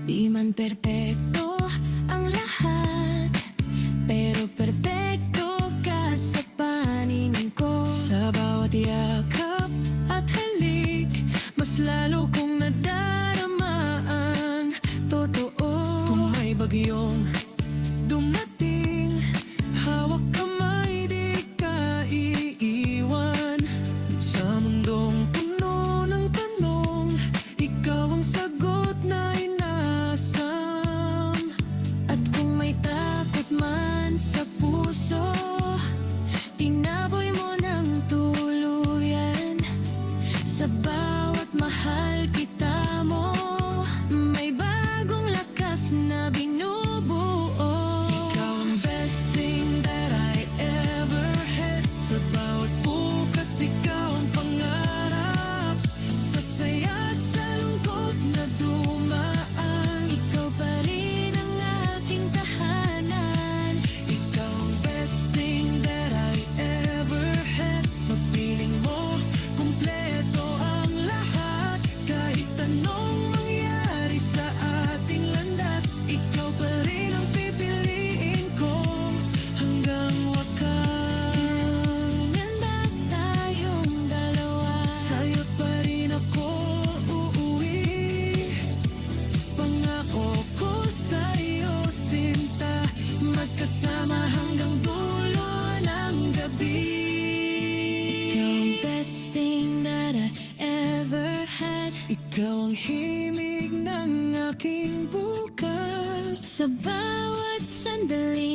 Di man perpekto ang lahat, pero perpekto ka sa paningin ko. Sa bawat yakap at halik, mas lalo kong nadarama ang totoo. Kung may bagyong dumating, hawak kamay, di ka iiwan. Sa mundong puno ng tanong, ikaw ang sagot na inasam. At kung may takot man sa puso, tinaboy mo ng tuluyan. Sa bawat mahal kita mo, may bagong lakas na binubuo. Ikaw ang best thing that I ever had. Sa bawat bukas, ikaw ang pangarap. Sa saya at sa lungkot na dumaan, ikaw pa rin ang aking tahanan. Ikaw ang best thing that I ever had. Sa piling mo, kumpleto ang lahat. Kahit anong mangyari sa ating landas, ikaw pa rin ang pipiliin ko hanggang wakas. Handa tayong dalawa, sa'yo't pa rin ako uuwi. Pangako ko sa'yo, sinta, magkasama hanggang dulo ng gabi. Ikaw ang best thing that I ever had. Ikaw ang himig ng aking bukas. Sa bawat sandali